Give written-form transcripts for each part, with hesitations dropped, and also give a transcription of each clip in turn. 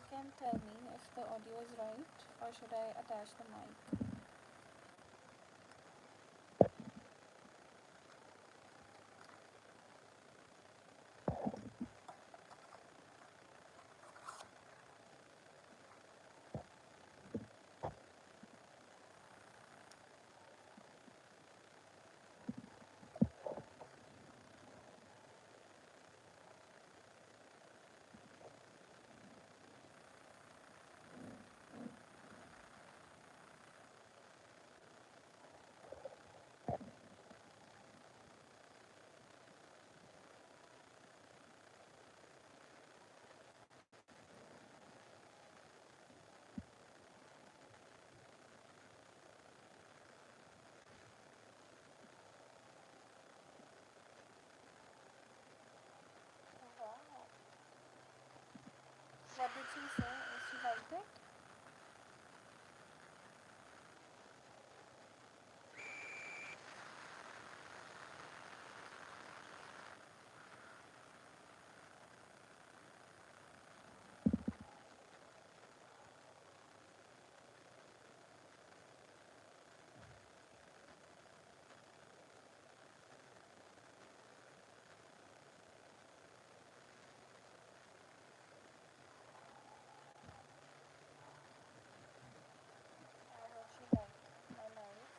can tell me if the audio is right or should I attach the mic? Wow. What did she say? She liked it? I hope she liked my life.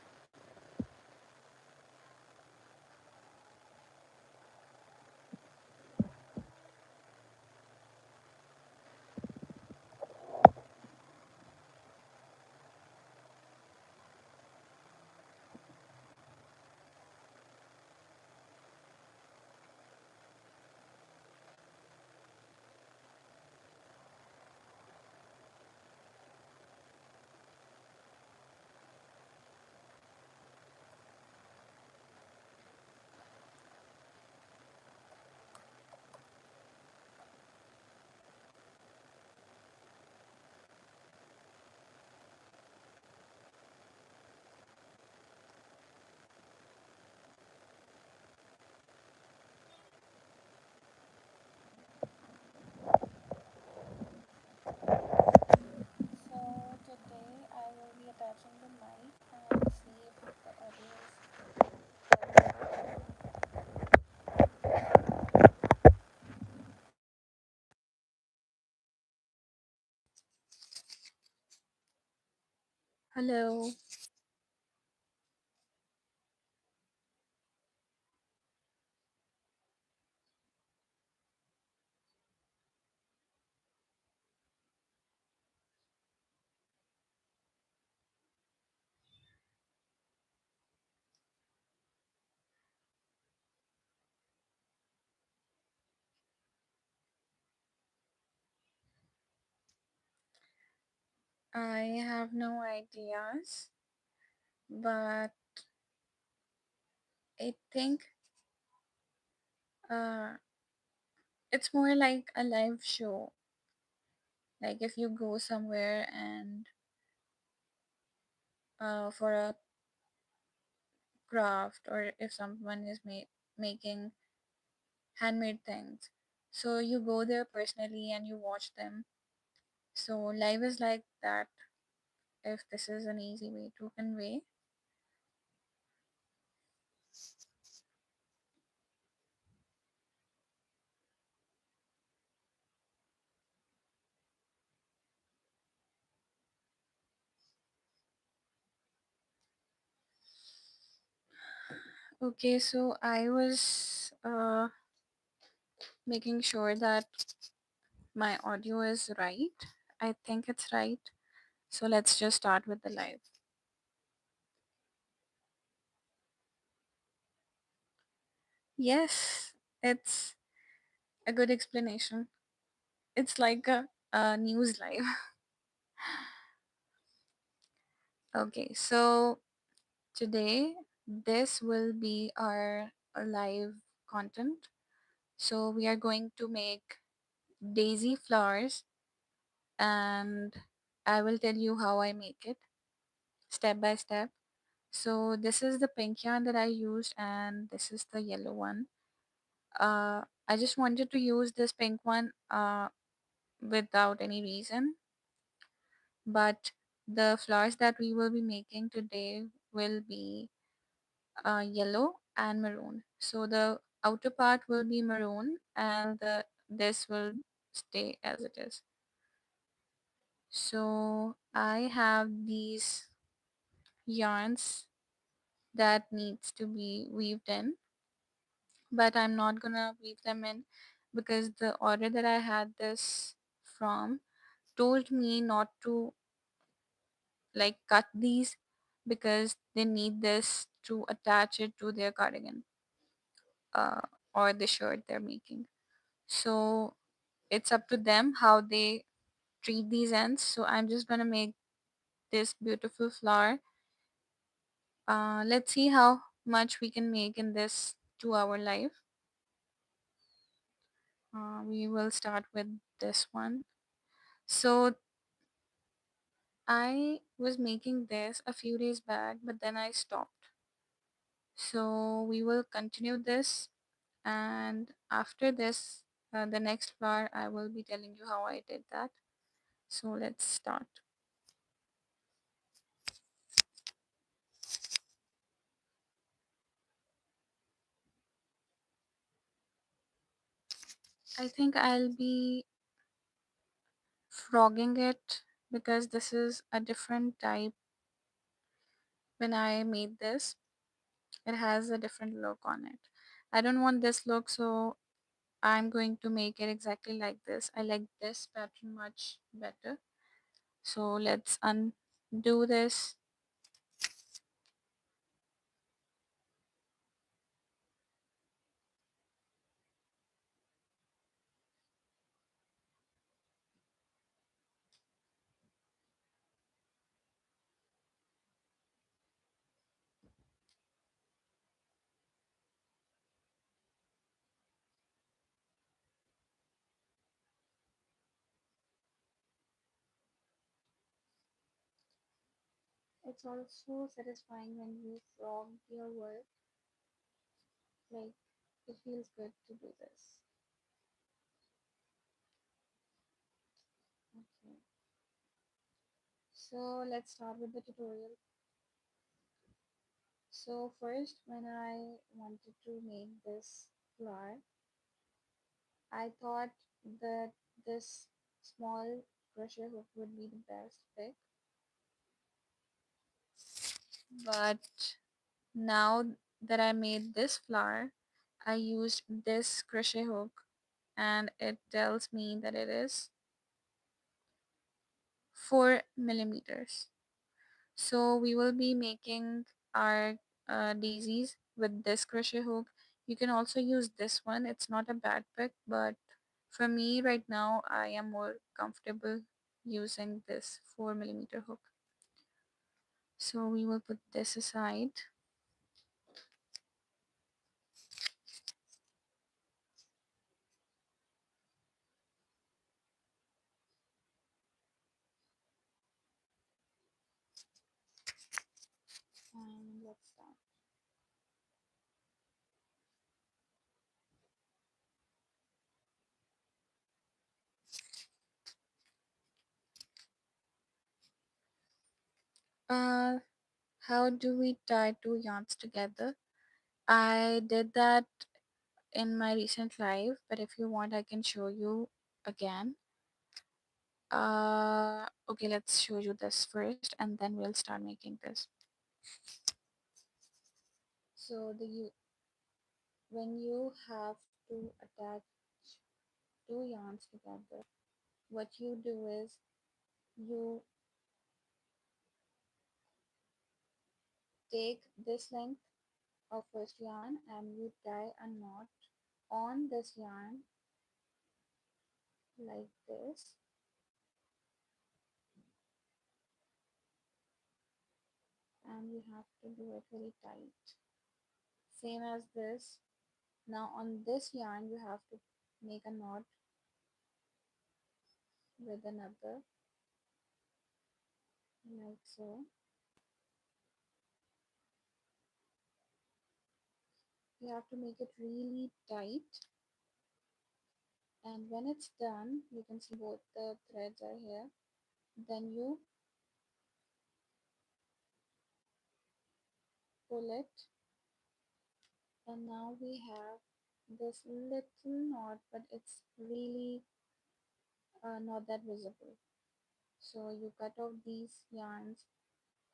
So today I will be attaching the mic and see if the audio is good. Hello. I have no ideas, but I think uh, it's more like a live show. Like if you go somewhere and for a craft, or if someone is making handmade things, so you go there personally and you watch them. So live is like that, if this is an easy way to convey. Okay, so I was making sure that my audio is right. I think it's right. So let's just start with the live. Yes, it's a good explanation. It's like a news live. Okay, so today this will be our live content. So we are going to make daisy flowers, and I will tell you how I make it step by step. So this is the pink yarn that I used, and this is the yellow one. I just wanted to use this pink one without any reason. But the flowers that we will be making today will be yellow and maroon. So the outer part will be maroon and this will stay as it is. So I have these yarns that needs to be weaved in, but I'm not gonna weave them in because the order that I had this from told me not to like cut these because they need this to attach it to their cardigan uh, or the shirt they're making. So it's up to them how they treat these ends. So I'm just gonna make this beautiful flower. Let's see how much we can make in this 2 hour live. We will start with this one. So I was making this a few days back, but then I stopped. So we will continue this, and after this, the next flower, I will be telling you how I did that. So let's start. I think I'll be frogging it because this is a different type. When I made this, it has a different look on it. I don't want this look, so I'm going to make it exactly like this. I like this pattern much better. So let's undo this. It's also satisfying when you frog your work. Like, it feels good to do this. Okay. So let's start with the tutorial. So first, when I wanted to make this flower, I thought that this small crochet hook would be the best pick. But now that I made this flower, I used this crochet hook and it tells me that it is 4 millimeters. So we will be making our daisies with this crochet hook. You can also use this one. It's not a bad pick, but for me right now, I am more comfortable using this 4 millimeter hook. So we will put this aside. And let's start. Uh, how do we tie two yarns together? I did that in my recent live, but if you want, I can show you again. Okay, let's show you this first and then we'll start making this. So when you have to attach two yarns together, what you do is you take this length of first yarn and you tie a knot on this yarn like this, and you have to do it very tight. Same as this. Now on this yarn you have to make a knot with another like so. You have to make it really tight And when it's done, you can see both the threads are here. Then you pull it, and now we have this little knot, but it's really not that visible. So you cut off these yarns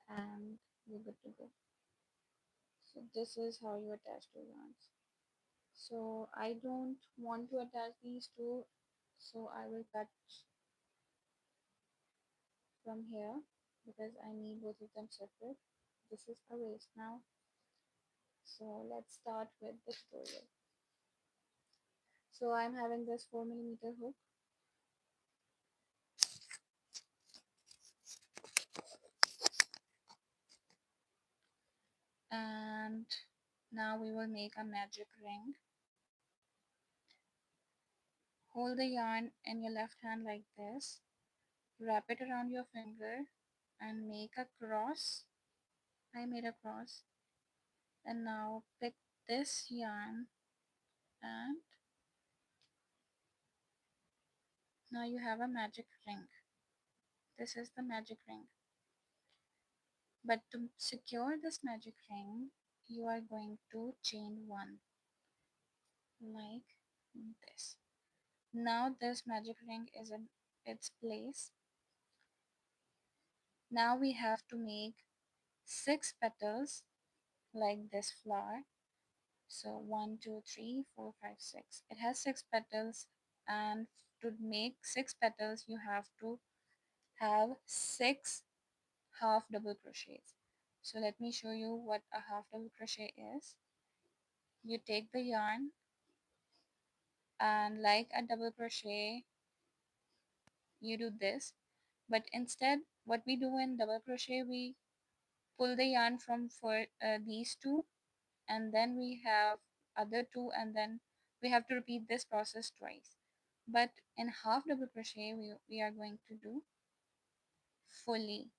and you're good to go. So this is how you attach two yarns. So I don't want to attach these two, so I will cut from here because I need both of them separate. This is a waist now. So let's start with the tutorial. So I'm having this 4mm hook, and now we will make a magic ring. Hold the yarn in your left hand like this, wrap it around your finger and make a cross. I made a cross. And now pick this yarn, and now you have a magic ring. This is the magic ring. But to secure this magic ring, you are going to chain one like this. Now this magic ring is in its place. Now we have to make 6 petals like this flower. So 1, 2, 3, 4, 5, 6. It has 6 petals, and to make 6 petals, you have to have 6 half double crochets. So let me show you what a half double crochet is. You take the yarn, and like a double crochet, you do this. But instead, what we do in double crochet, we pull the yarn from for these two, and then we have other two, and then we have to repeat this process twice. But in half double crochet, we are going to do fully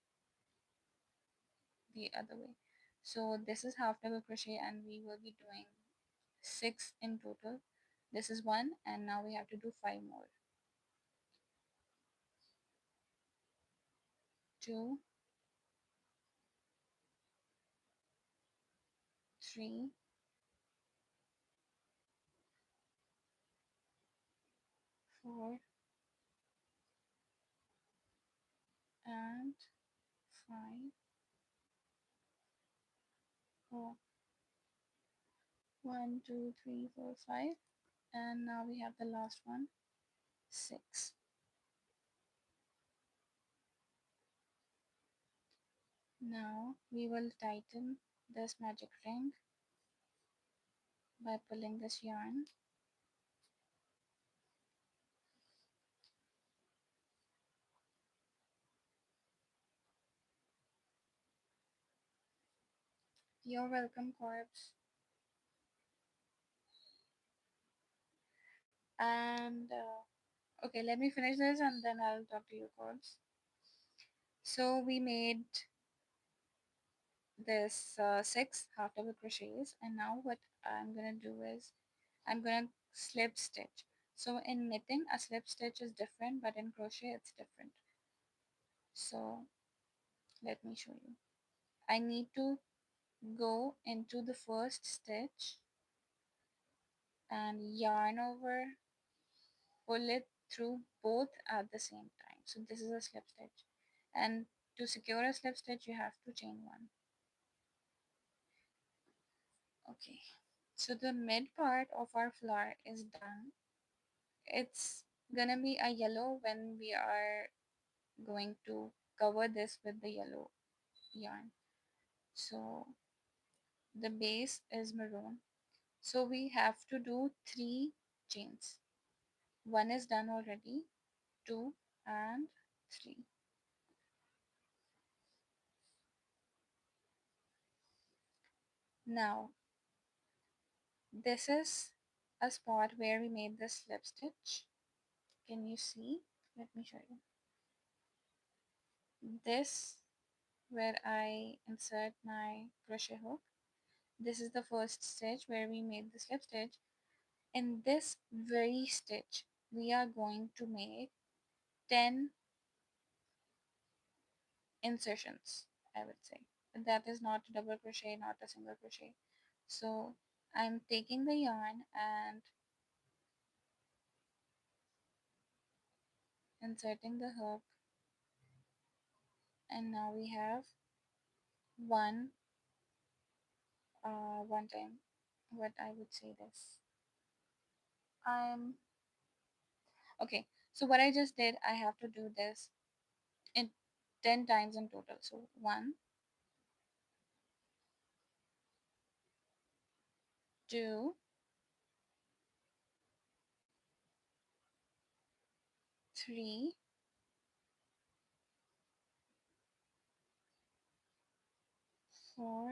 the other way. So this is half double crochet, and we will be doing 6 in total. This is 1, and now we have to do 5 more. 2, 3, 4, and 5. Oh, 1, 2, 3, 4, 5, and now we have the last one, 6. Now we will tighten this magic ring by pulling this yarn. You're welcome, corpse. And okay, let me finish this and then I'll talk to you, corpse. So we made this 6 half double crochets, and now what I'm gonna do is I'm gonna slip stitch. So in knitting, a slip stitch is different, but in crochet it's different. So let me show you. I need to go into the first stitch and yarn over, pull it through both at the same time. So this is a slip stitch, and to secure a slip stitch you have to chain one. Okay, so the mid part of our flower is done. It's gonna be a yellow when we are going to cover this with the yellow yarn. So the base is maroon, so we have to do 3 chains. One is done already, 2 and 3. Now this is a spot where we made the slip stitch. Can you see? Let me show you. This where I insert my crochet hook. This is the first stitch where we made the slip stitch. In this very stitch, we are going to make 10 insertions, I would say. But that is not a double crochet, not a single crochet. So I'm taking the yarn and inserting the hook, and now we have one one time, what I would say this. I'm okay. So what I just did, I have to do this in 10 times in total. So one, two, three, four,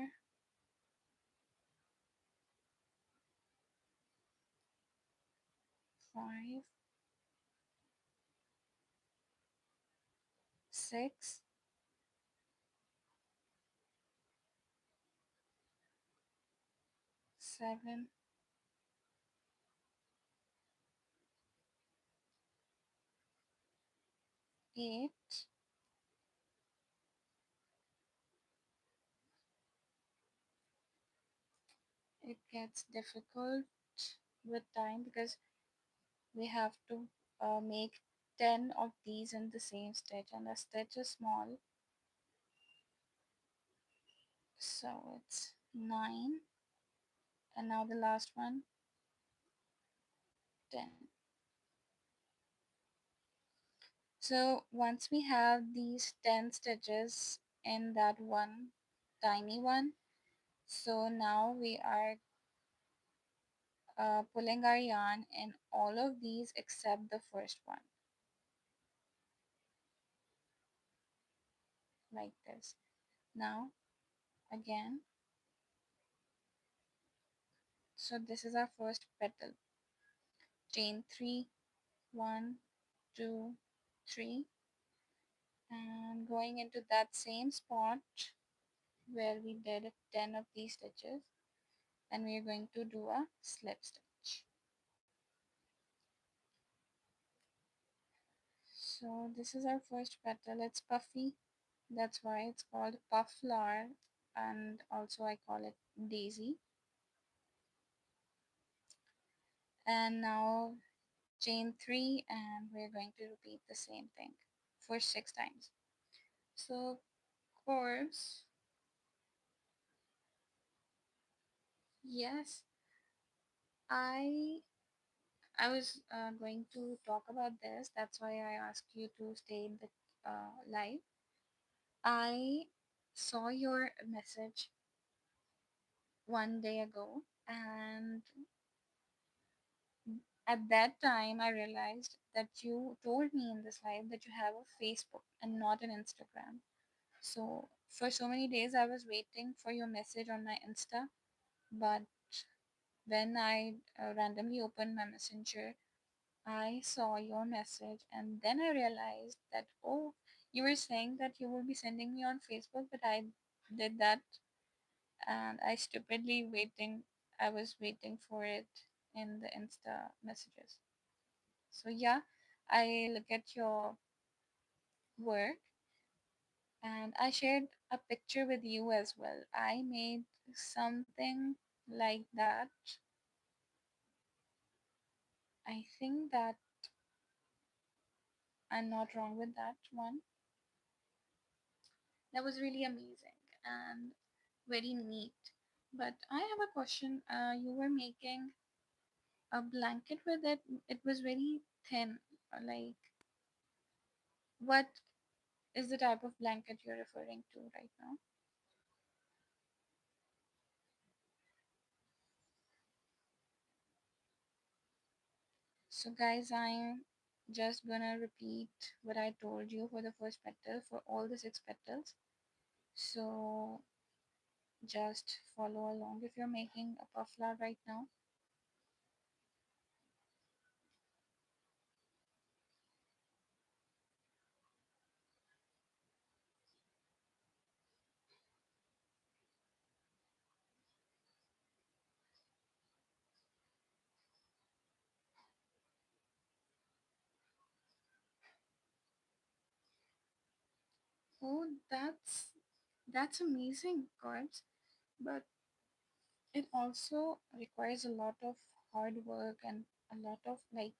five, six, seven, 8. It gets difficult with time because we have to make 10 of these in the same stitch, and the stitch is small. So it's 9, and now the last one, 10. So once we have these 10 stitches in that one tiny one, so now we are pulling our yarn in all of these except the first one, like this. Now again, so this is our first petal. Chain 3, 1, 2, 3, and going into that same spot where we did 10 of these stitches, and we are going to do a slip stitch. So this is our first petal. It's puffy, that's why it's called puff flower, and also I call it daisy. And now chain 3, and we're going to repeat the same thing for 6 times. So of course, yes, I I was going to talk about this. That's why I asked you to stay in the live. I saw your message one day ago, and at that time I realized that you told me in this live that you have a Facebook and not an Instagram. So for so many days I was waiting for your message on my Insta, but when I randomly opened my messenger, I saw your message, and then I realized that, oh, you were saying that you will be sending me on Facebook, but I did that, and I was waiting for it in the Insta messages. So yeah, I look at your work, and I shared a picture with you as well. I made something like that. I think that I'm not wrong with that one. That was really amazing and very neat. But I have a question. You were making a blanket with it. It was very thin. Like, what is the type of blanket you're referring to right now? So, guys, I'm just gonna repeat what I told you for the first petal for all the 6 petals. So, just follow along if you're making a puff flower right now. Oh, that's amazing, Corbs. But it also requires a lot of hard work and a lot of like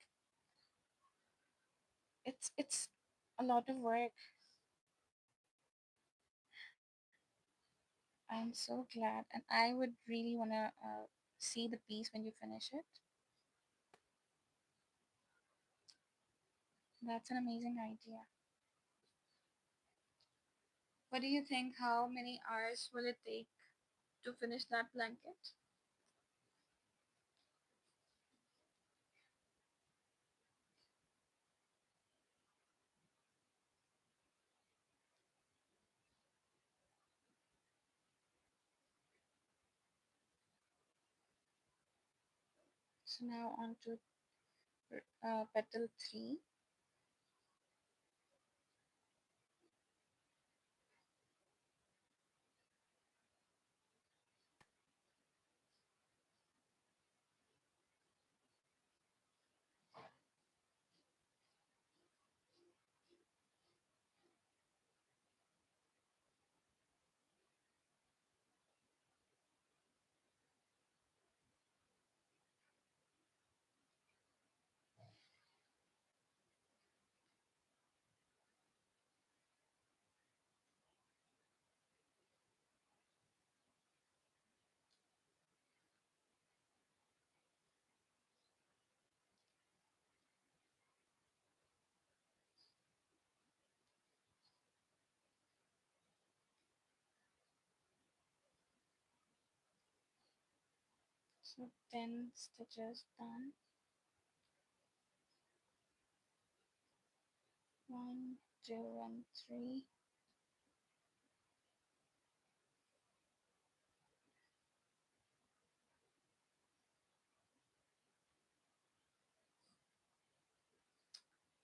it's a lot of work. I'm so glad, and I would really wanna see the piece when you finish it. That's an amazing idea. What do you think? How many hours will it take to finish that blanket? So now on to petal three. So 10 stitches done. One, two, and three.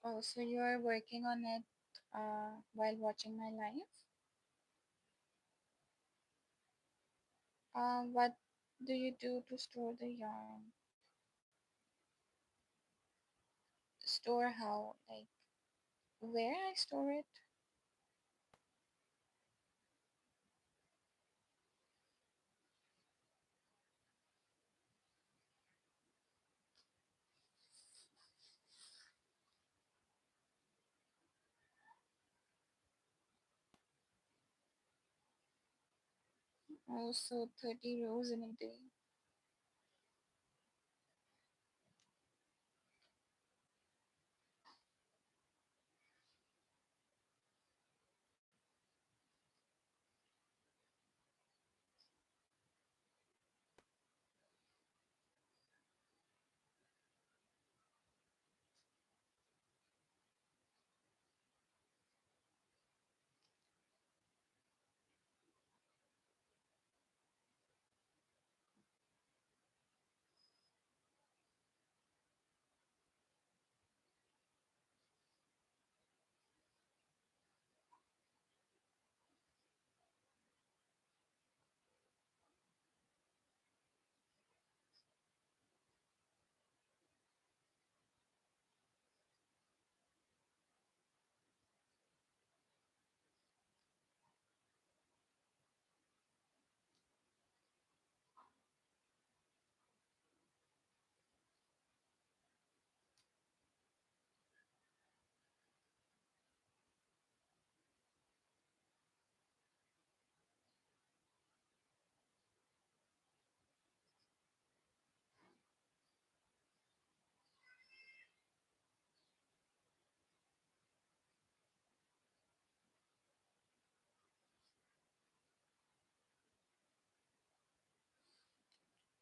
Oh, so you're working on it while watching my live? What do you do to store the yarn? Store how? Like where I store it? Oh, so 30 rows in a day.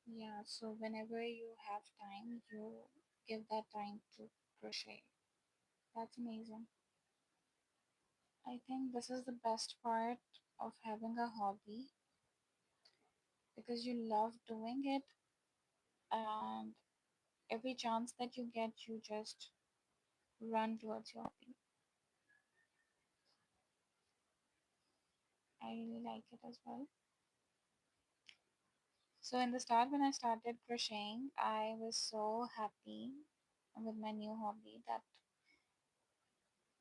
Yeah, so whenever you have time, you give that time to crochet. That's amazing. I think this is the best part of having a hobby because you love doing it, and every chance that you get, you just run towards your hobby. I really like it as well. So in the start, when I started crocheting, I was so happy with my new hobby that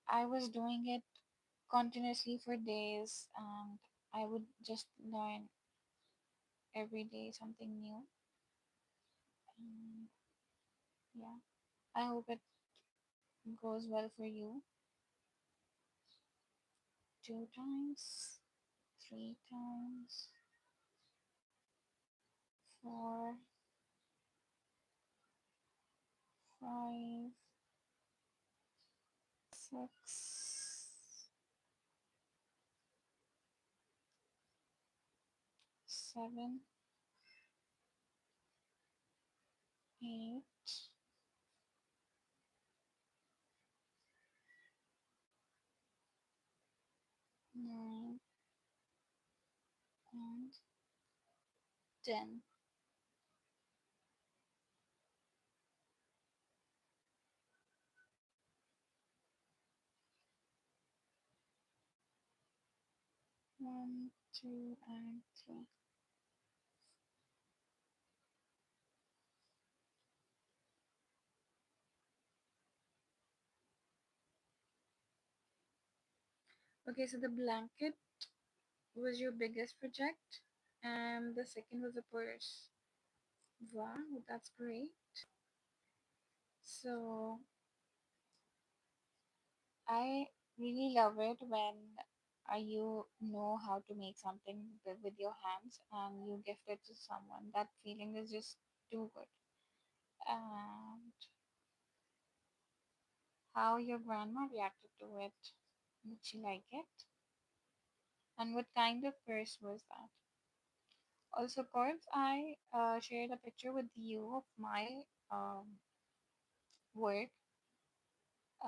I was doing it continuously for days, and I would just learn every day something new. And yeah, I hope it goes well for you. 2 times, 3 times, 4, 5, 6, 7, 8, 9, and 10. One, two, and three. Okay, so the blanket was your biggest project, and the second was a purse. Wow, that's great. So I really love it when you know how to make something with your hands and you gift it to someone. That feeling is just too good. And how your grandma reacted to it? Did she like it? And what kind of purse was that? Also, Corbs, I shared a picture with you of my work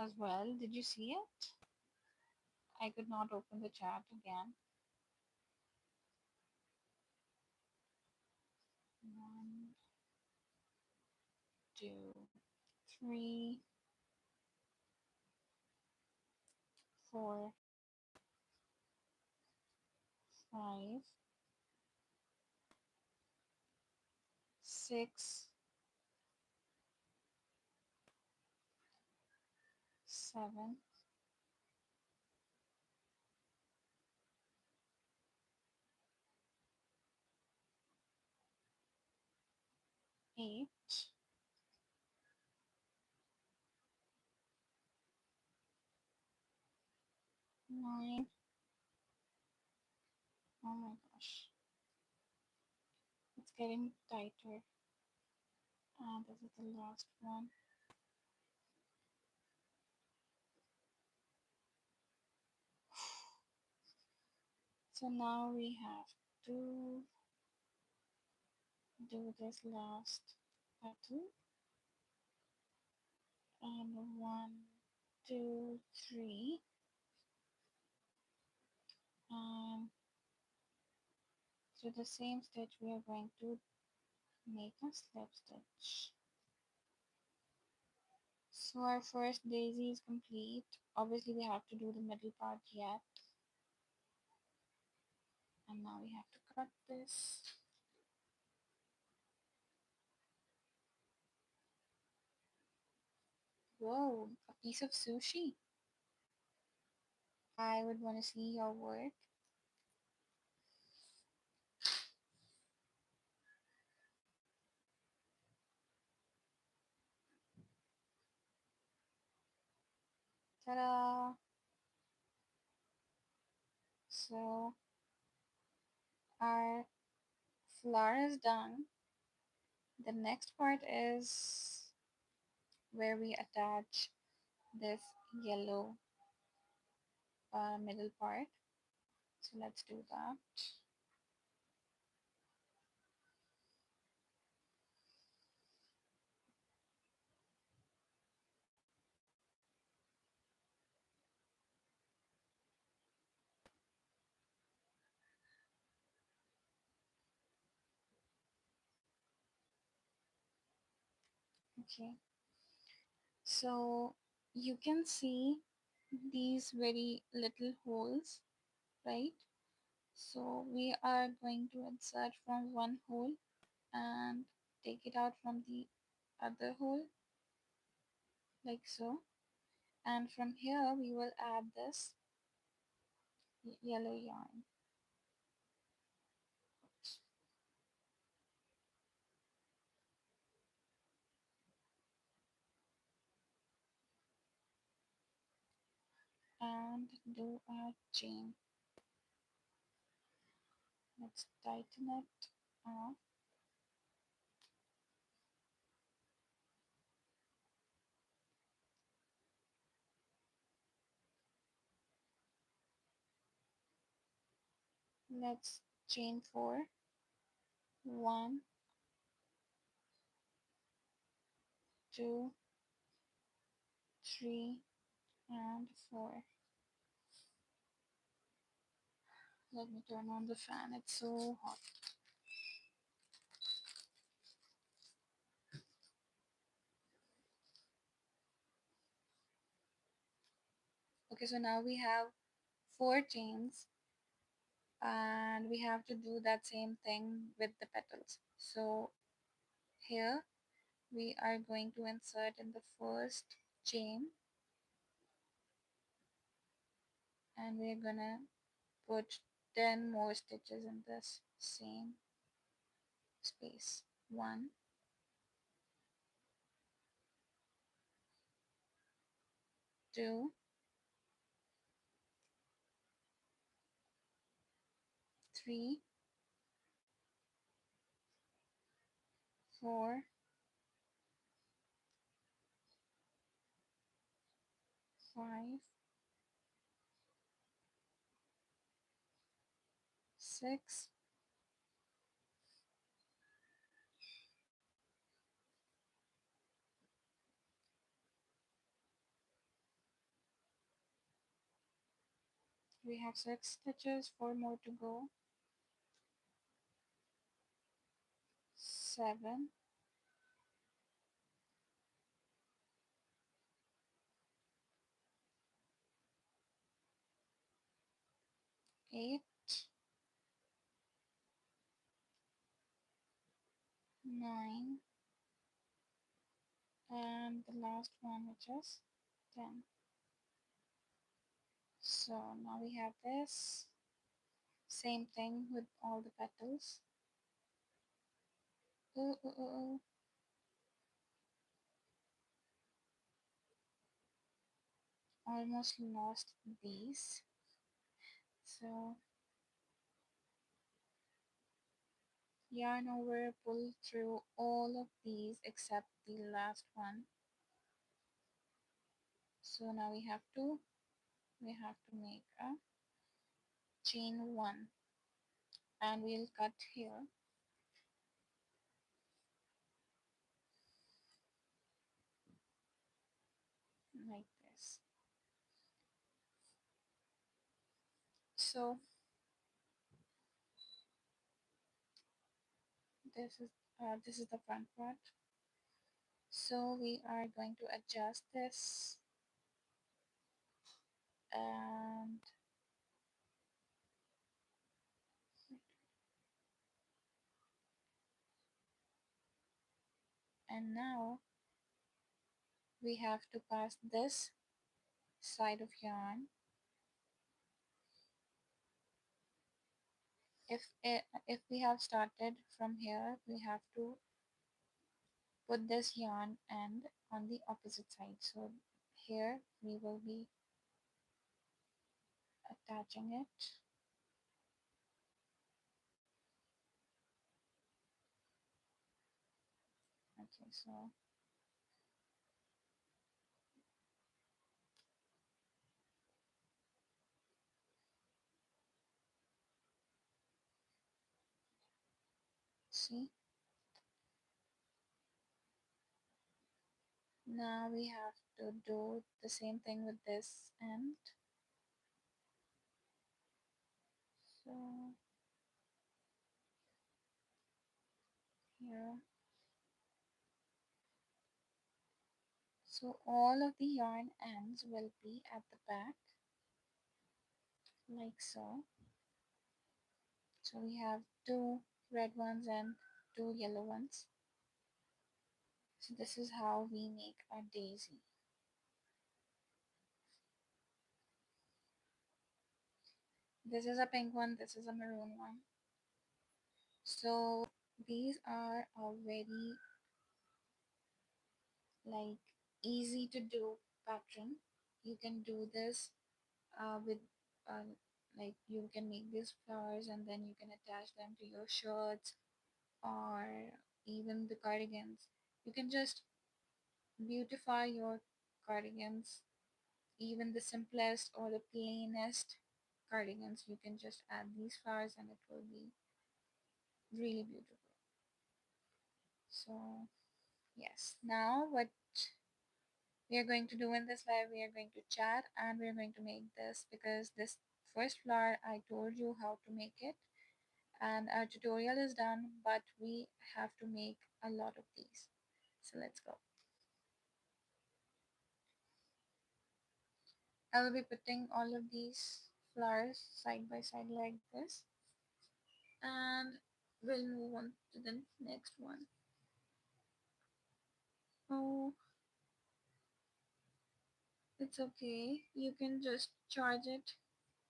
as well. Did you see it? I could not open the chat again. 1, 2, 3, 4, 5, 6, 7, 8, 9. Oh my gosh, it's getting tighter. And this is the last one. So now we have to do this last petal. And 1, 2, 3. And so the same stitch we are going to make a slip stitch. So our first daisy is complete. Obviously we have to do the middle part yet. And now we have to cut this. Whoa, a piece of sushi. I would want to see your work. Ta-da! So our flower is done. The next part is where we attach this yellow middle part. So let's do that. Okay, so you can see these very little holes, right? So we are going to insert from one hole and take it out from the other hole, like so. And from here we will add this yellow yarn. And do a chain. Let's tighten it up. Let's chain 4. 1, 2, 3, and 4. Let me turn on the fan, it's so hot. Okay, so now we have 4 chains, and we have to do that same thing with the petals. So here we are going to insert in the first chain, and we're gonna put 10 more stitches in this same space. 1, 2, 3, 4, 5, 6, we have 6 stitches, 4 more to go. 7, 8, 9, and the last one, which is 10. So now we have this same thing with all the petals. Ooh, ooh, ooh, ooh. Almost lost these. So yarn over, pull through all of these except the last one. So now we have to make a chain 1, and we'll cut here like this. So this is the front part. So we are going to adjust this, and now we have to pass this side of yarn. If we have started from here, we have to put this yarn end on the opposite side. So here we will be attaching it. Okay, so see, now we have to do the same thing with this end. So here, so all of the yarn ends will be at the back like so. So we have 2 red ones and 2 yellow ones. So this is how we make a daisy. This is a pink one, this is a maroon one. So these are a very like easy to do pattern. You can do this with uh, like you can make these flowers and then you can attach them to your shirts or even the cardigans. You can just beautify your cardigans, even the simplest or the plainest cardigans. You can just add these flowers and it will be really beautiful. So yes, now what we are going to do in this live, we are going to chat and we are going to make this, because this first flower I told you how to make it and our tutorial is done, but we have to make a lot of these. So let's go. I will be putting all of these flowers side by side like this, and we'll move on to the next one. Oh, it's okay. You can just charge it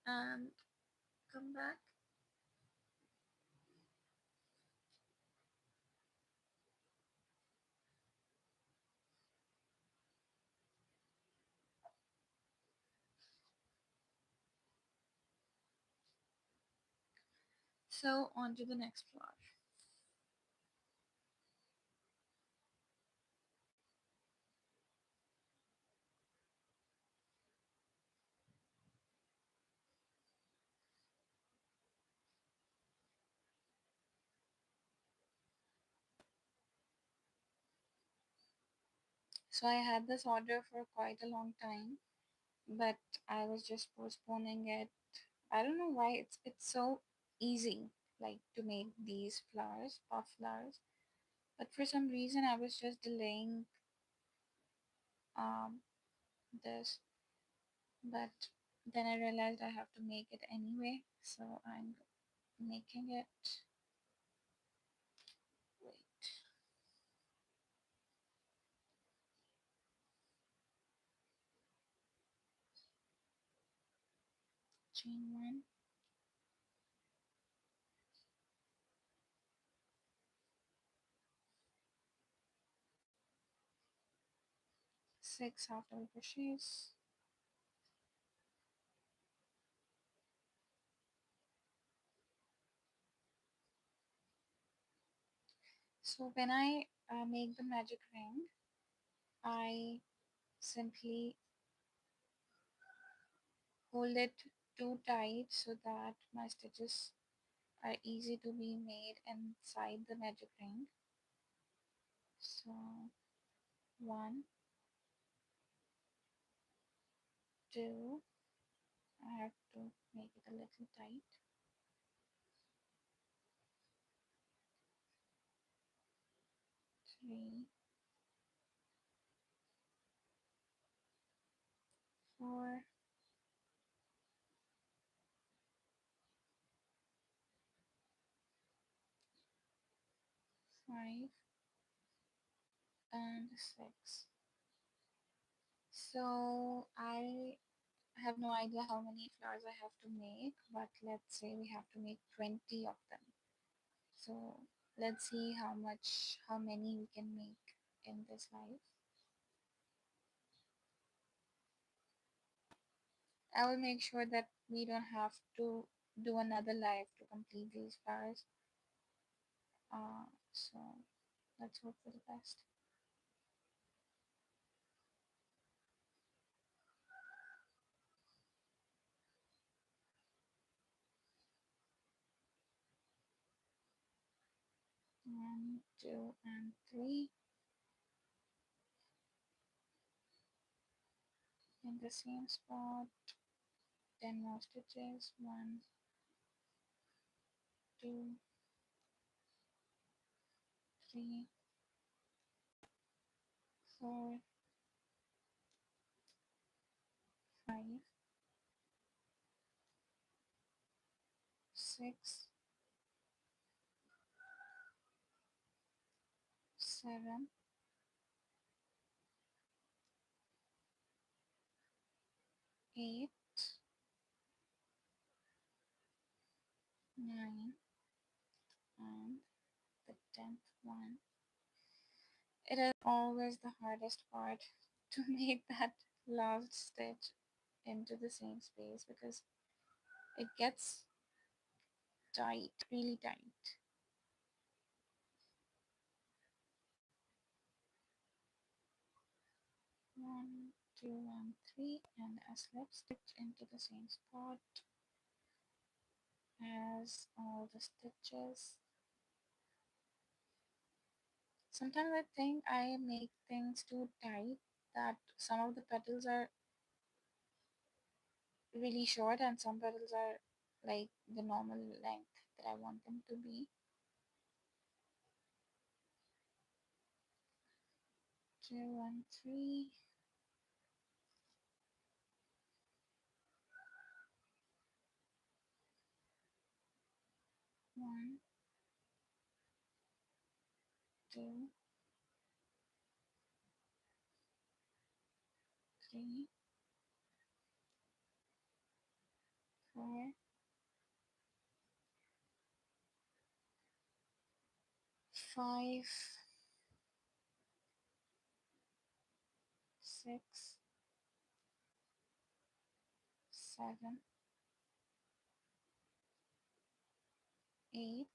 and come back. So on to the next flower. So I had this order for quite a long time, but I was just postponing it. I don't know why. It's so easy, like to make these flowers, puff flowers. But for some reason, I was just delaying um this. But then I realized I have to make it anyway, so I'm making it. Wait, chain one, six half double crochets. So when I make the magic ring, I simply hold it too tight so that my stitches are easy to be made inside the magic ring. So one, two, I have to make it a little tight. Three, four, five, and six. So I have no idea how many flowers I have to make, but let's say we have to make 20 of them. So let's see how many we can make in this life. I will make sure that we don't have to do another live to complete these flowers. So let's hope for the best. One, two, and three in the same spot. 10 more stitches. One, two, three, four, five, six, seven, 8, 10th one. It is always the hardest part to make that last stitch into the same space because it gets tight, really tight. One, two, and three, and a slip stitch into the same spot as all the stitches. Sometimes I think I make things too tight that some of the petals are really short and some petals are like the normal length that I want them to be. Two and three. One, two, three, four, five, six, seven, eight,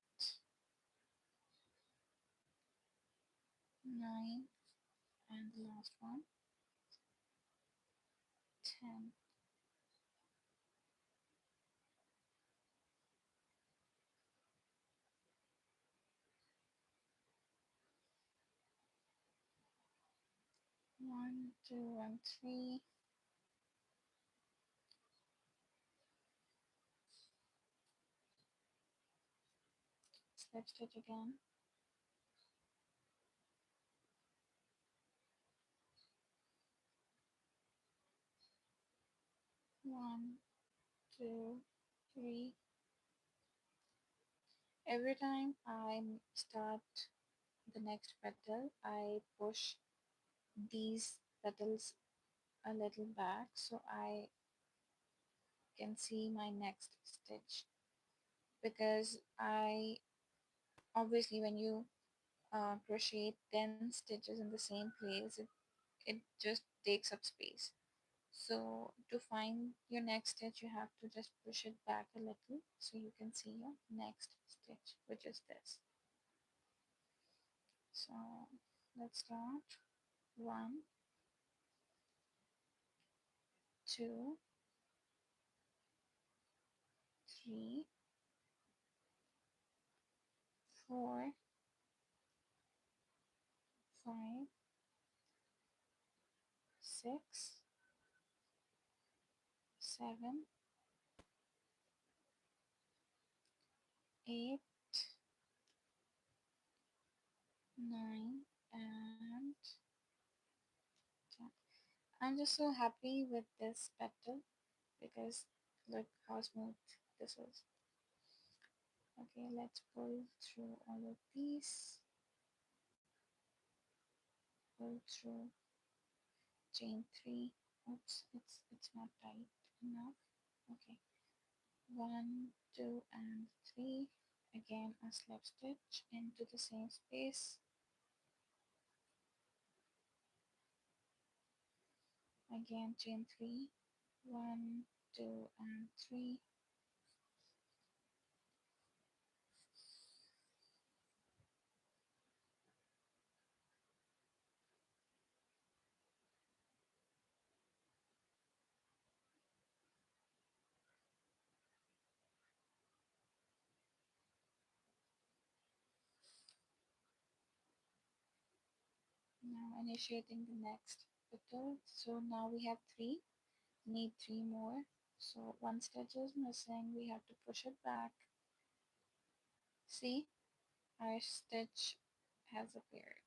nine, and the last one, 10. One, two, and three. Slip stitch again. One, two, three. Every time I start the next petal, I push these petals a little back so I can see my next stitch, because I obviously when you crochet 10 stitches in the same place, it just takes up space. So to find your next stitch, you have to just push it back a little so you can see your next stitch, which is this. So let's start. One, two, three, four, five, six, seven, eight, nine, and 10. I'm just so happy with this petal because look how smooth this is. Okay, let's pull through all of these. Pull through chain 3. Oops, it's not tight enough. Okay, 1, 2, and 3. Again, a slip stitch into the same space. Again, chain 3. 1, 2, and 3. Now initiating the next petal. So now we have 3. Need 3 more. So one stitch is missing. We have to push it back. See, our stitch has appeared.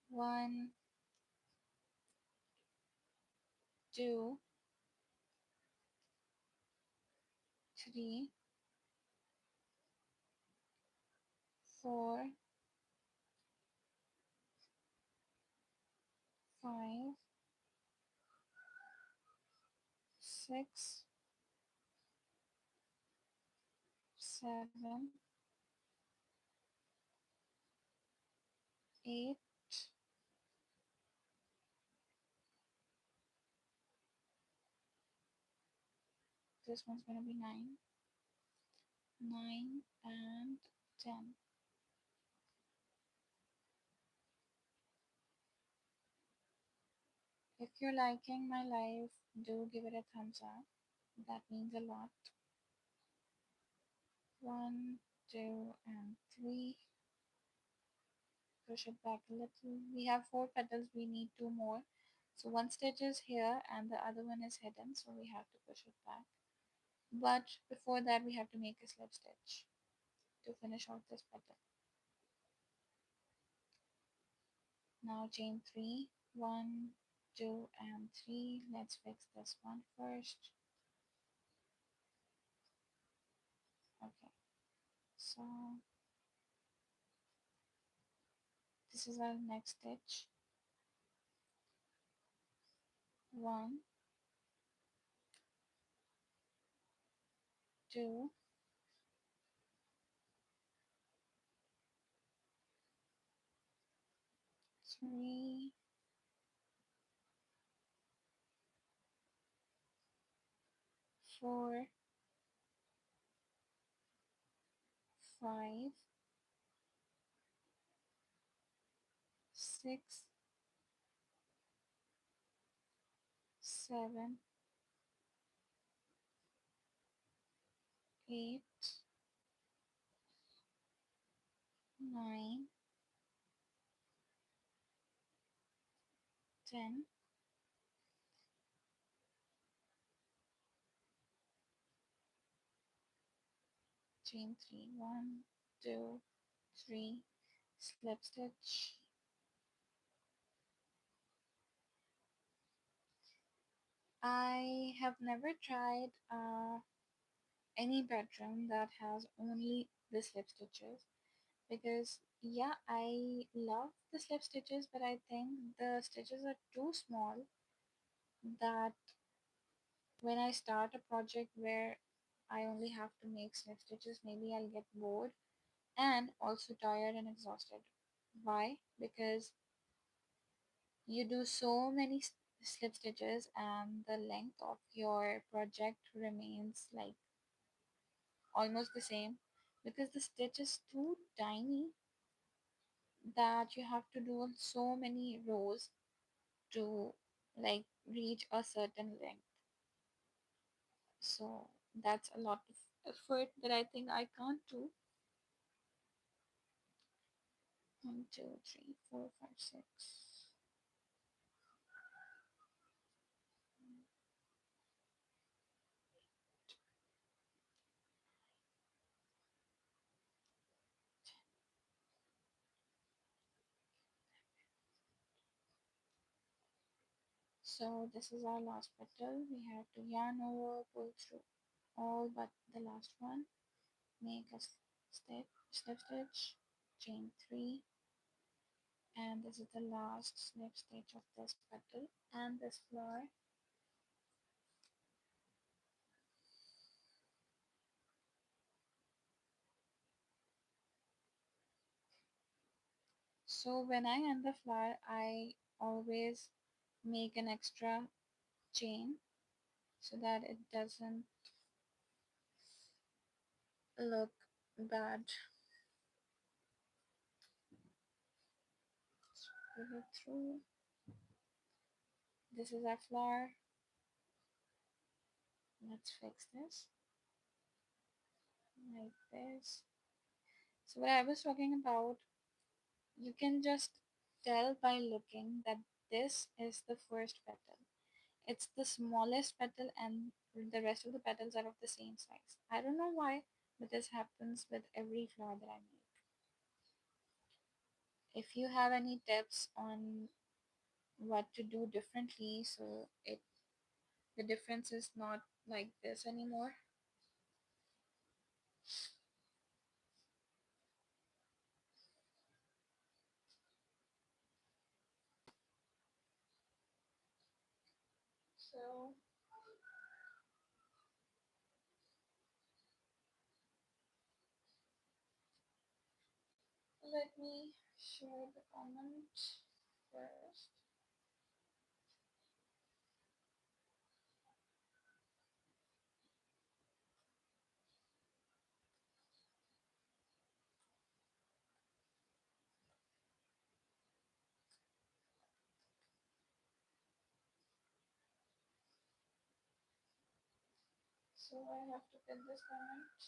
1, 2, 3, 4, 5, 6, 7, 8. This one's gonna be 9. 9 and 10. If you're liking my live, do give it a thumbs up. That means a lot. 1, 2, and 3. Push it back a little. We have 4 petals, we need 2 more. So one stitch is here and the other one is hidden, so we have to push it back. But before that, we have to make a slip stitch to finish off this petal. Now chain 3, 1, 2, and 3. Let's fix this one first. Okay, so this is our next stitch. 1, 2, 3, 4, 5, 6, 7, 8, 9, 10, chain 3, 1, 2, 3, slip stitch. I have never tried any bedroom that has only the slip stitches, because yeah, I love the slip stitches, but I think the stitches are too small that when I start a project where I only have to make slip stitches, maybe I'll get bored and also tired and exhausted. Why? Because you do so many slip stitches and the length of your project remains like almost the same, because the stitch is too tiny that you have to do so many rows to like reach a certain length. So that's a lot of effort that I think I can't do. 1, 2, 3, 4, 5, 6. So this is our last petal. We have to yarn over, pull through all but the last one, make a slip stitch, chain 3, and this is the last slip stitch of this petal and this flower. So when I end the flower, I always make an extra chain so that it doesn't look bad. Pull it through. This is our flower. Let's fix this like this. So what I was talking about, you can just tell by looking that this is the first petal. It's the smallest petal and the rest of the petals are of the same size. I don't know why, but this happens with every flower that I make. If you have any tips on what to do differently so the difference is not like this anymore, so let me share the comment first. So I have to pin this comment.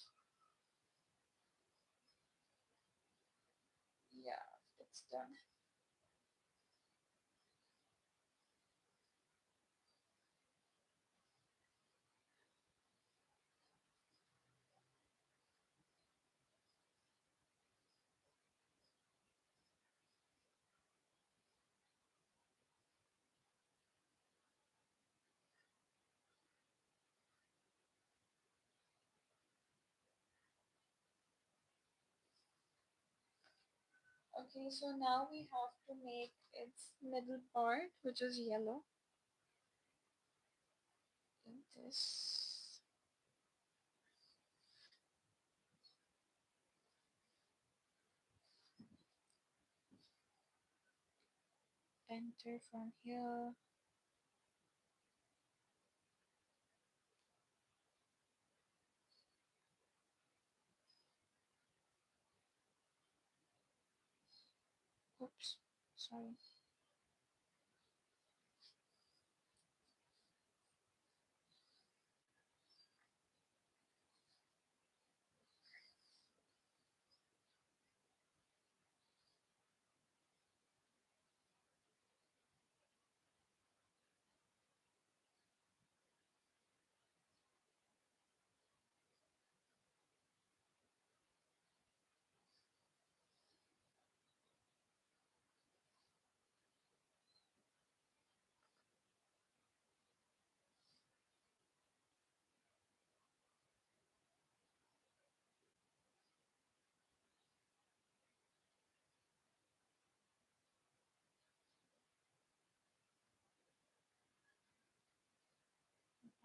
Yeah, it's done. Okay, so now we have to make its middle part, which is yellow. In this, enter from here. Oops, sorry.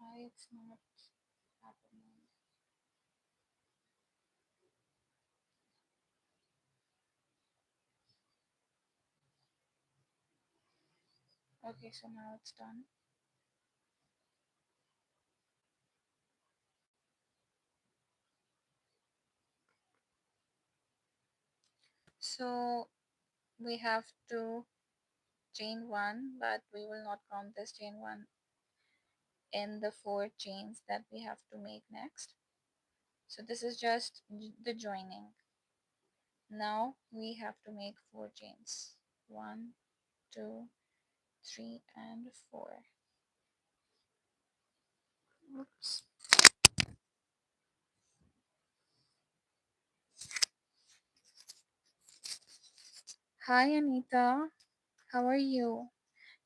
Why it's not happening? Okay, so now it's done. So we have to chain one, but we will not count this chain one in the 4 chains that we have to make next. So this is just the joining. Now we have to make 4 chains. 1, 2, 3, and 4. Oops. Hi Anita, how are you?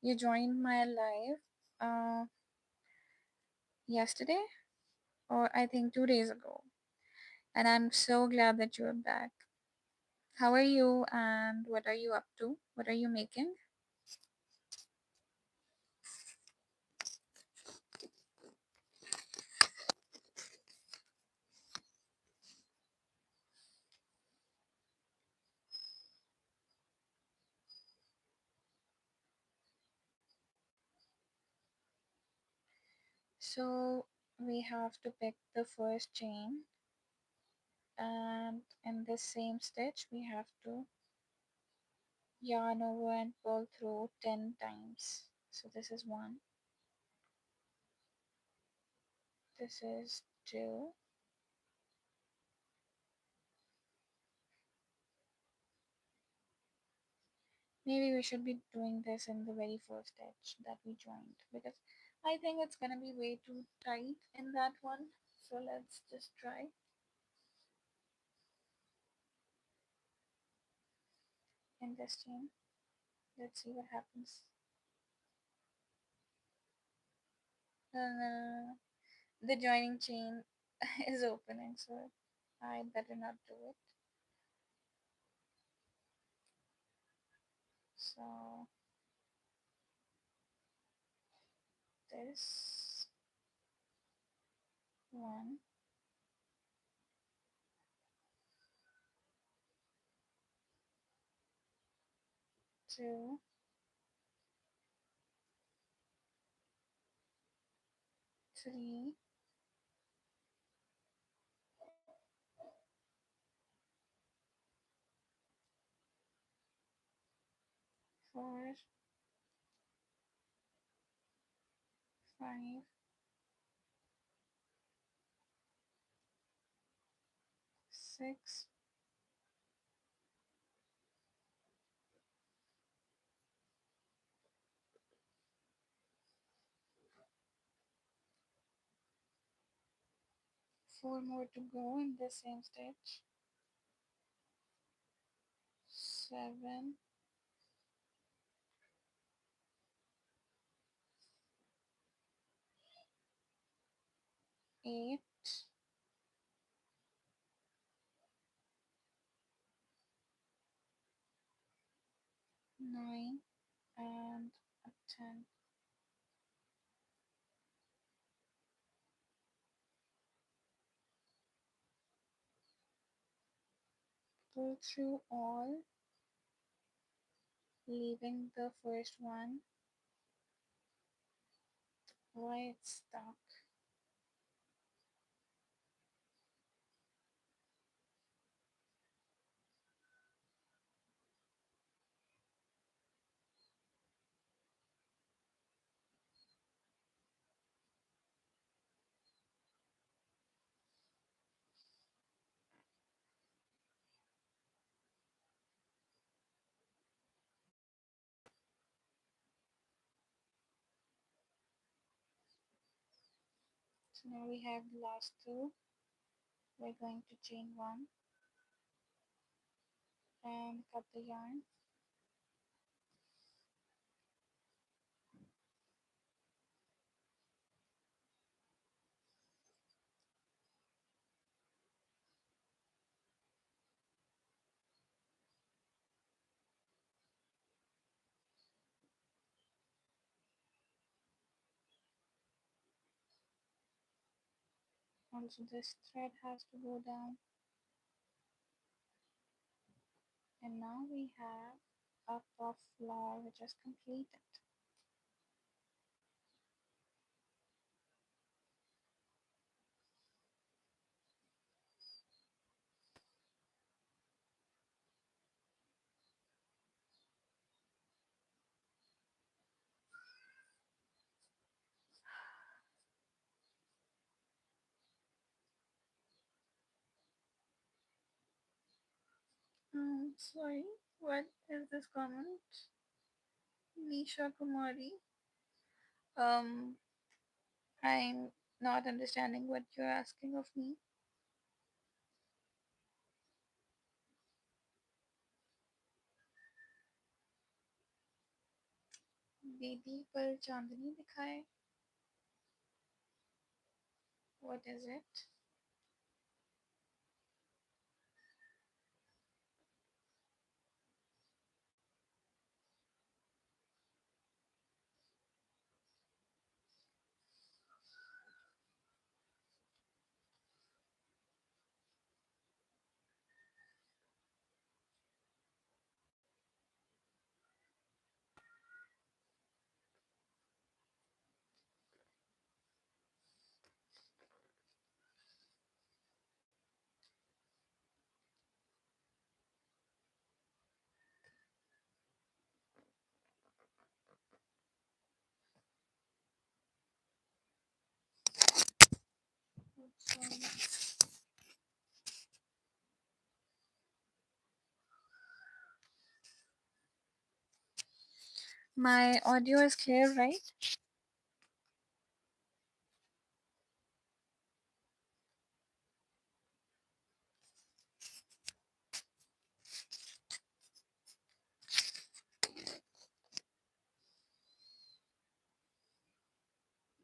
You joined my live yesterday, or I think 2 days ago, and I'm so glad that you're back. How are you, and what are you up to? What are you making? So we have to pick the first chain, and in this same stitch we have to yarn over and pull through 10 times. So this is 1, this is 2, maybe we should be doing this in the very first stitch that we joined, because I think it's gonna be way too tight in that one. So let's just try in this chain. Let's see what happens. The joining chain is opening, so I better not do it. So this one, two, three, four, five, six, four more to go in the same stitch, seven, 8, 9, and a 10. Pull through all, leaving the first one. Why it's stuck? So now we have the last two. We're going to chain one and cut the yarn. Also, this thread has to go down. And now we have a puff flower which is completed. Sorry, what is this comment? Nisha Kumari. Um, I'm not understanding what you're asking of me. दीदी पर चांदनी दिखाए. What is it? Sorry. My audio is clear, right?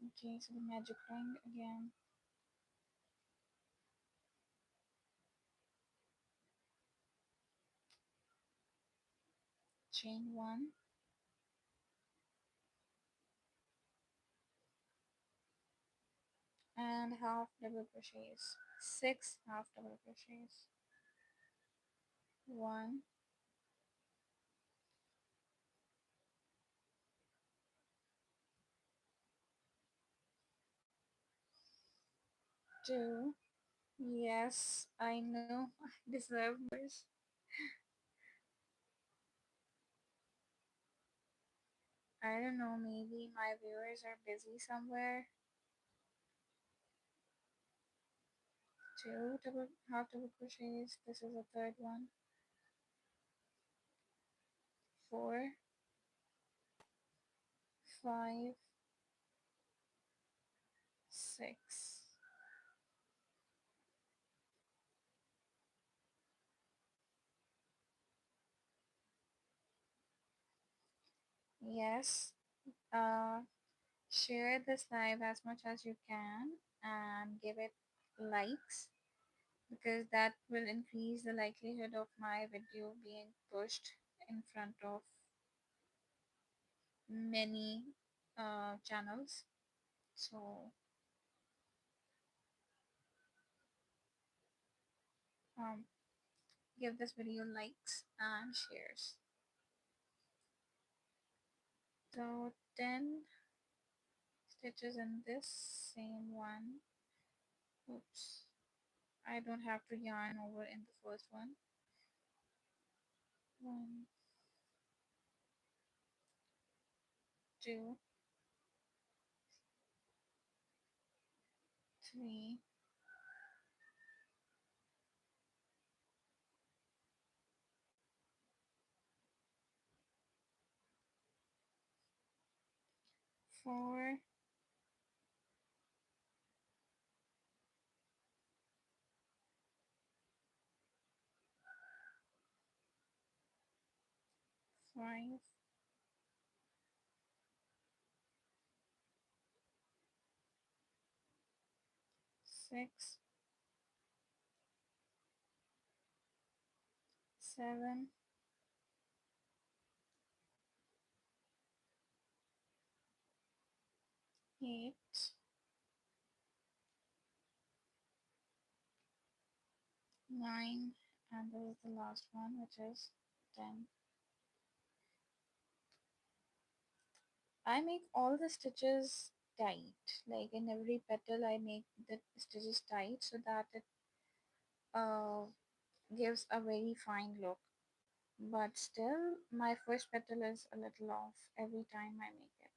Okay, so the magic ring again. Chain one and half double crochets. 6 half double crochets. 1, Two. Yes, I know. I deserve yours. I don't know, maybe my viewers are busy somewhere. Two double half double crochets. This is the third one. Four, five, six. Yes. Uh, share this live as much as you can and give it likes because that will increase the likelihood of my video being pushed in front of many channels. So um, give this video likes and shares. So 10 stitches in this same one. Oops, I don't have to yarn over in the first one. One, two, three, four, five, six, seven, 8, 9, and this is the last one, which is 10. I make all the stitches tight, like in every petal I make the stitches tight so that it uh, gives a very fine look. But still, my first petal is a little off every time I make it.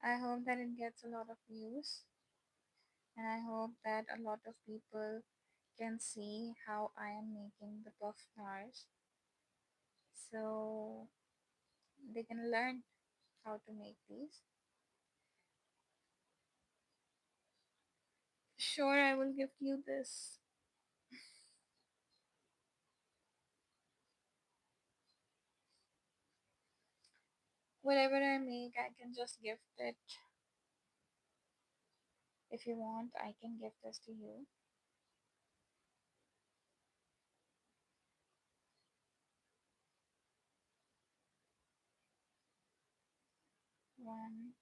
I hope that it gets a lot of views, and I hope that a lot of people can see how I am making the puff flowers so they can learn how to make these. Sure, I will give you this. Whatever I make, I can just gift it. If you want, I can give this to you. One,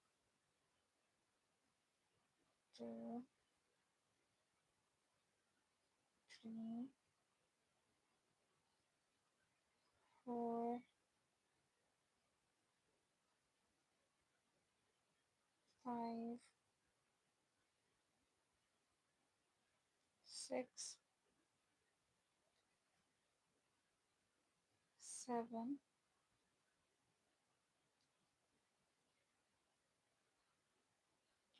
two, three, four, five, six, seven,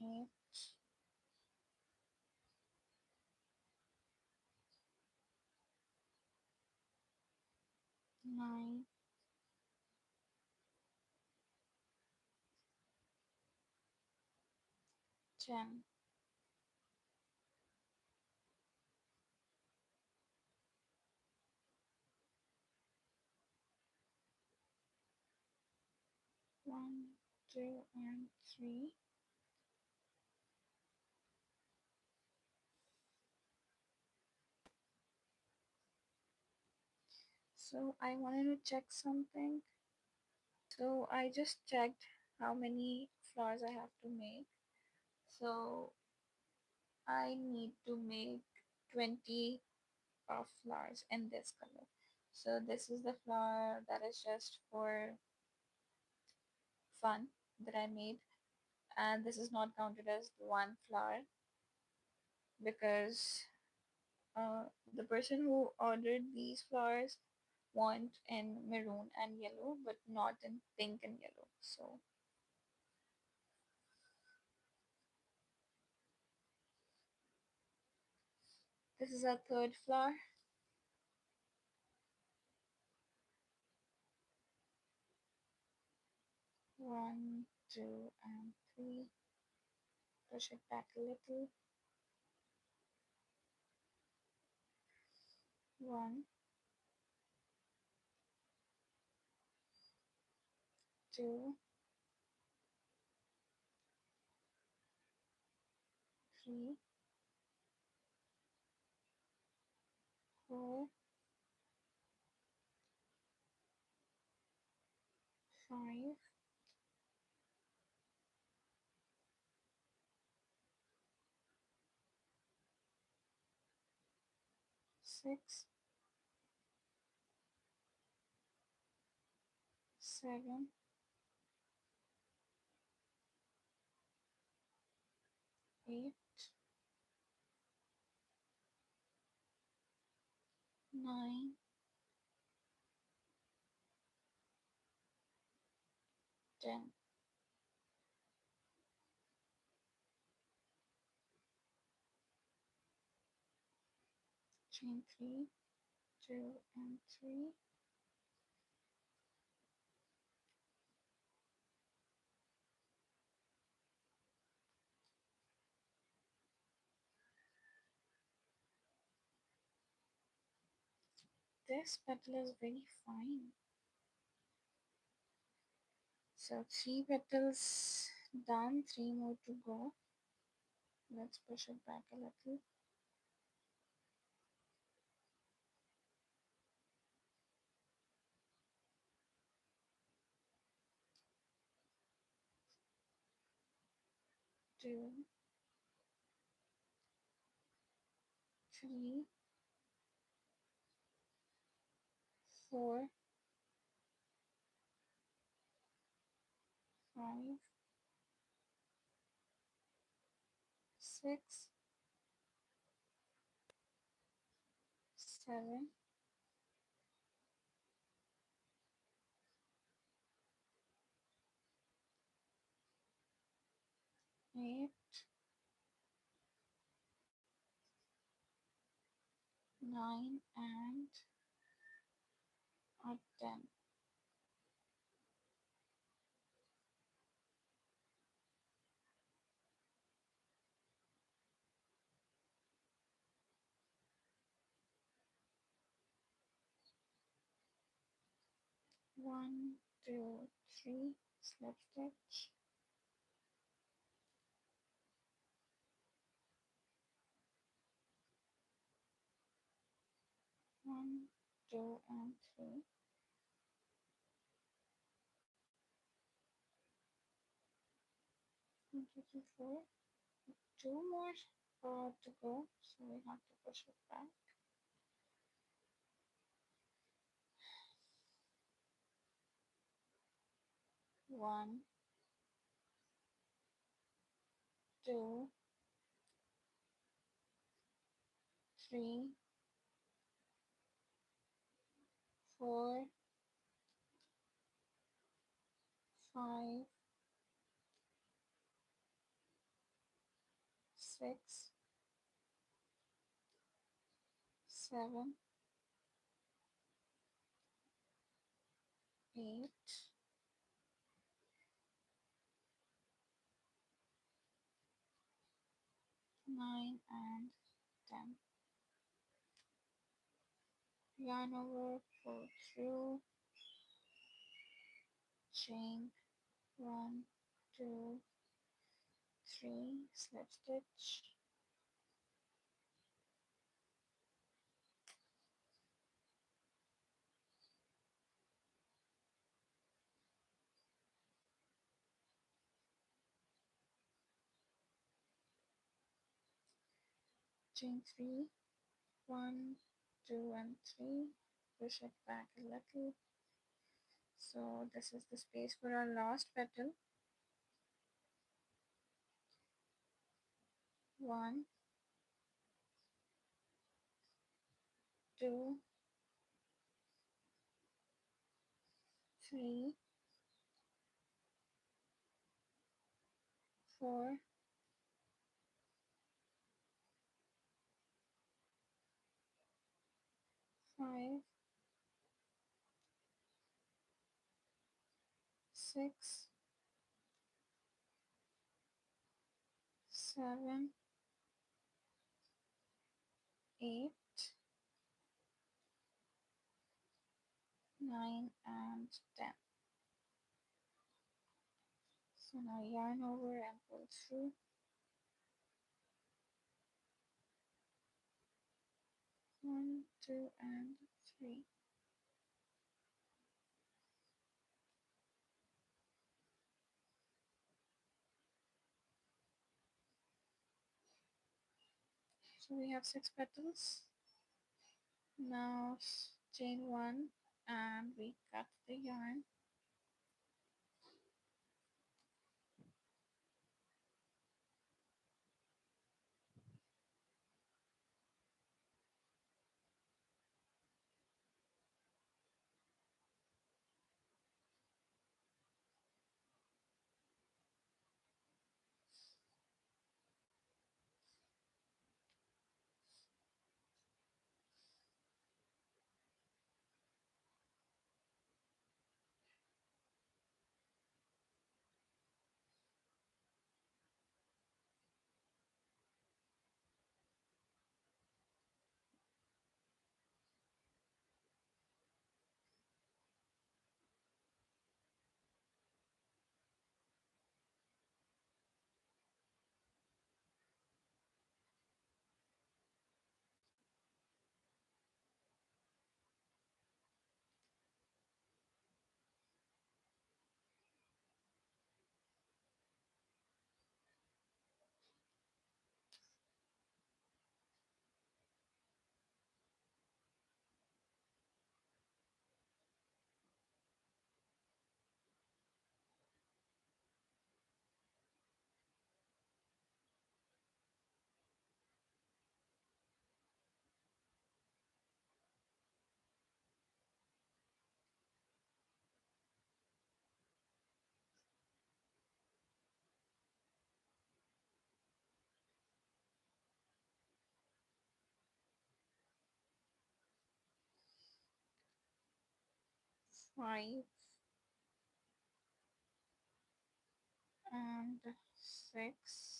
8, 9, 10. One, two, and three. So I wanted to check something. So I just checked how many flowers I have to make. So I need to make 20 flowers in this color. So this is the flower that is just for fun that I made, and this is not counted as one flower because the person who ordered these flowers want in maroon and yellow but not in pink and yellow. So this is our third flower. One, two, and three. Push it back a little. One, two, three, four, five, six, seven, 8, 9, 10. Chain 3, 2, and 3. This petal is very fine. So 3 petals done, 3 more to go. Let's push it back a little. Two, three, four, five, six, seven, 8, 9, and 10. One, two, three, slip stitch. One, two, and three. One, two, three, four. Two more to go, so we have to push it back. One, two, three, four, five, six, seven, 8, 9, and 10. Yarn over, pull through, chain, one, two, three, slip stitch. chain 3, 1, 2 and 3, push it back a little. So this is the space for our last petal. 1, 2, 3, 4, 5, 6, 7, 8, 9 and 10. So now yarn over and pull through. 1, 2 and 3. So we have 6 petals. Now chain 1 and we cut the yarn. Five and 6.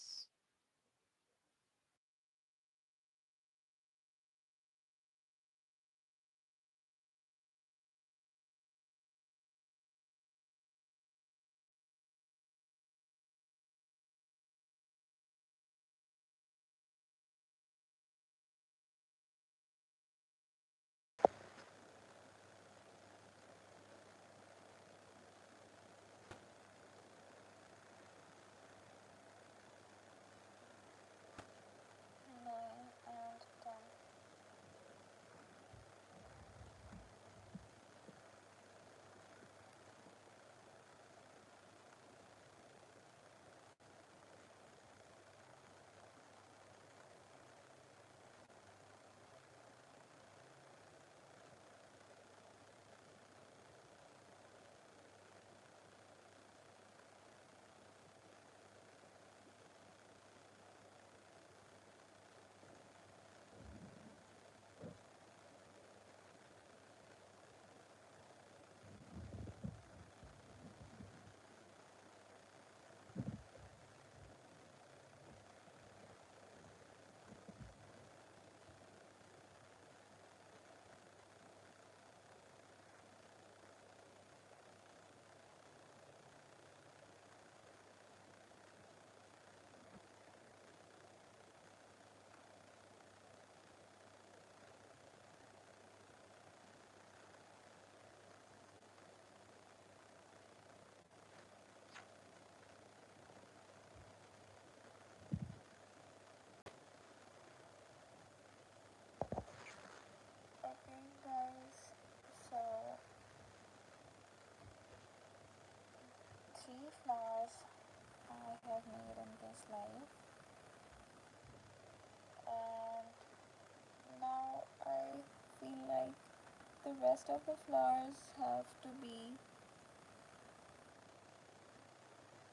the rest of the flowers have to be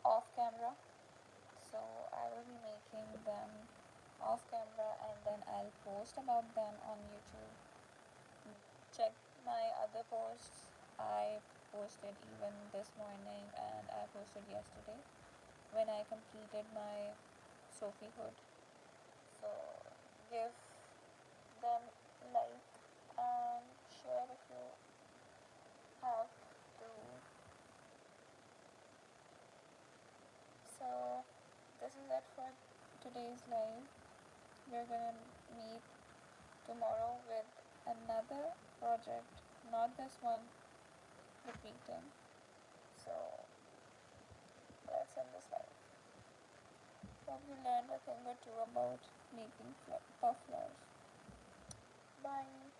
off camera. So I will be making them off camera and then I'll post about them on YouTube. Check my other posts. I posted even this morning and I posted yesterday when I completed my Sophie hood. So give them like and share if you have to. So this is it for today's live. We're gonna meet tomorrow with another project, not this one repeating. So let's end this live. Hope you learned a thing or two about making puff flowers. Bye.